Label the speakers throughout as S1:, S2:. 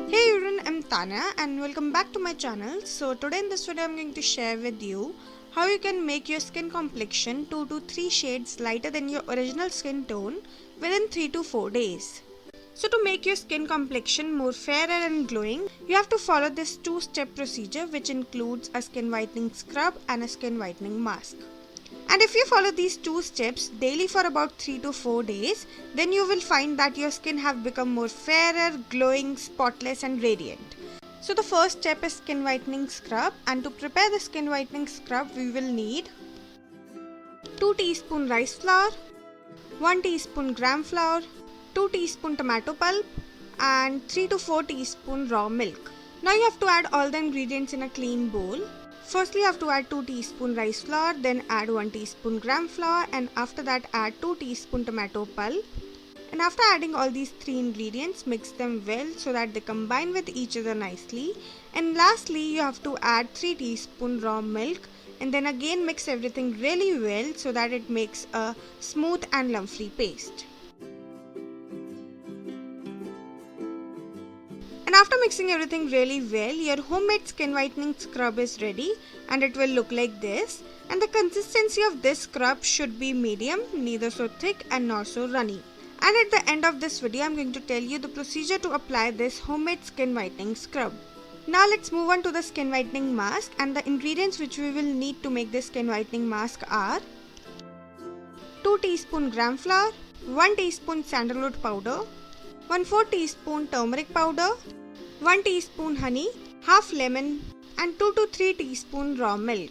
S1: Hey everyone, I'm Tanya and welcome back to my channel. So today in this video I'm going to share with you how you can make your skin complexion 2 to 3 shades lighter than your original skin tone within 3 to 4 days. So to make your skin complexion more fairer and glowing, you have to follow this 2-step procedure which includes a skin whitening scrub and a skin whitening mask. And if you follow these 2 steps daily for about 3 to 4 days, then you will find that your skin have become more fairer, glowing, spotless and radiant. So the first step is skin whitening scrub, and to prepare the skin whitening scrub we will need 2 teaspoon rice flour, 1 teaspoon gram flour, 2 teaspoon tomato pulp and 3 to 4 teaspoon raw milk. Now you have to add all the ingredients in a clean bowl. Firstly, you have to add 2 teaspoon rice flour, then add 1 teaspoon gram flour, and after that add 2 teaspoon tomato pulp. And after adding all these 3 ingredients, mix them well so that they combine with each other nicely. And lastly, you have to add 3 teaspoon raw milk, and then again mix everything really well so that it makes a smooth and lump-free paste. And after mixing everything really well, your homemade skin whitening scrub is ready and it will look like this. And the consistency of this scrub should be medium, neither so thick and nor so runny. And at the end of this video, I'm going to tell you the procedure to apply this homemade skin whitening scrub. Now let's move on to the skin whitening mask, and the ingredients which we will need to make this skin whitening mask are 2 teaspoon gram flour, 1 teaspoon sandalwood powder, 1/4 teaspoon turmeric powder, 1 teaspoon honey, half lemon and 2 to 3 teaspoon raw milk.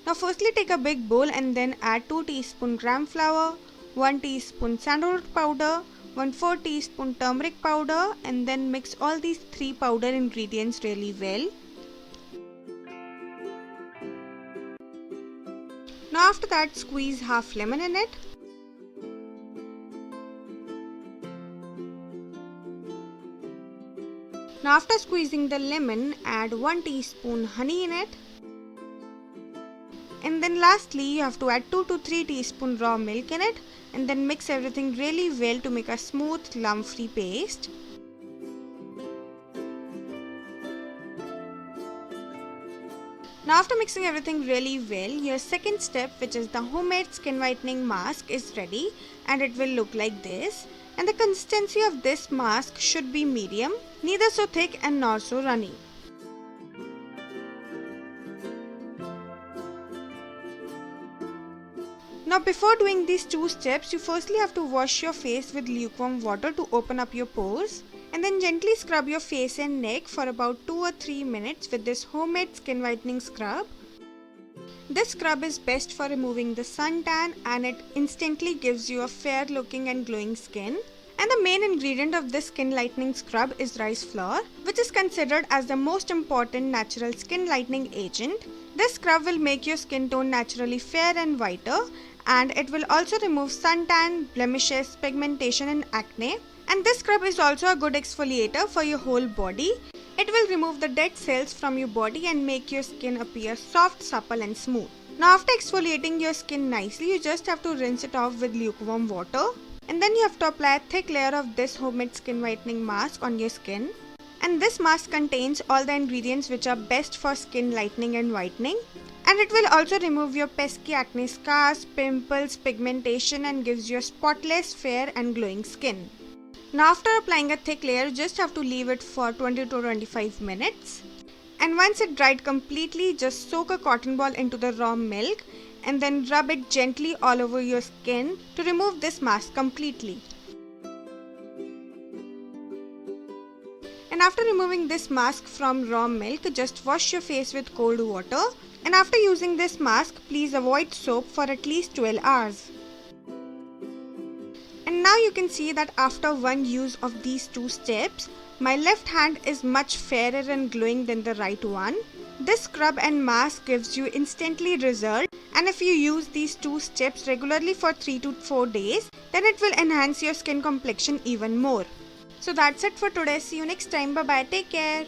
S1: Now firstly take a big bowl and then add 2 teaspoon gram flour, 1 teaspoon sandalwood powder, 1/4 teaspoon turmeric powder, and then mix all these 3 powder ingredients really well. Now after that squeeze half lemon in it. Now after squeezing the lemon, add 1 teaspoon honey in it. And then lastly you have to add 2 to 3 teaspoon raw milk in it, and then mix everything really well to make a smooth lump-free paste. Now after mixing everything really well, your second step, which is the homemade skin whitening mask, is ready and it will look like this. And the consistency of this mask should be medium, neither so thick and nor so runny. Now before doing these 2 steps, you firstly have to wash your face with lukewarm water to open up your pores, and then gently scrub your face and neck for about 2 or 3 minutes with this homemade skin whitening scrub. This scrub is best for removing the suntan and it instantly gives you a fair looking and glowing skin. And the main ingredient of this skin lightening scrub is rice flour, which is considered as the most important natural skin lightening agent. This scrub will make your skin tone naturally fair and whiter, and it will also remove suntan, blemishes, pigmentation and acne. And this scrub is also a good exfoliator for your whole body. It will remove the dead cells from your body and make your skin appear soft, supple and smooth. Now after exfoliating your skin nicely, you just have to rinse it off with lukewarm water. And then you have to apply a thick layer of this homemade skin whitening mask on your skin. And this mask contains all the ingredients which are best for skin lightening and whitening. And it will also remove your pesky acne scars, pimples, pigmentation and gives you a spotless, fair and glowing skin. Now after applying a thick layer, you just have to leave it for 20 to 25 minutes. And once it dried completely, just soak a cotton ball into the raw milk and then rub it gently all over your skin to remove this mask completely. And after removing this mask from raw milk, just wash your face with cold water. And after using this mask, please avoid soap for at least 12 hours. And now you can see that after one use of these 2 steps, my left hand is much fairer and glowing than the right one. This scrub and mask gives you instantly result, and if you use these 2 steps regularly for 3 to 4 days, then it will enhance your skin complexion even more. So that's it for today. See you next time. Bye bye. Take care.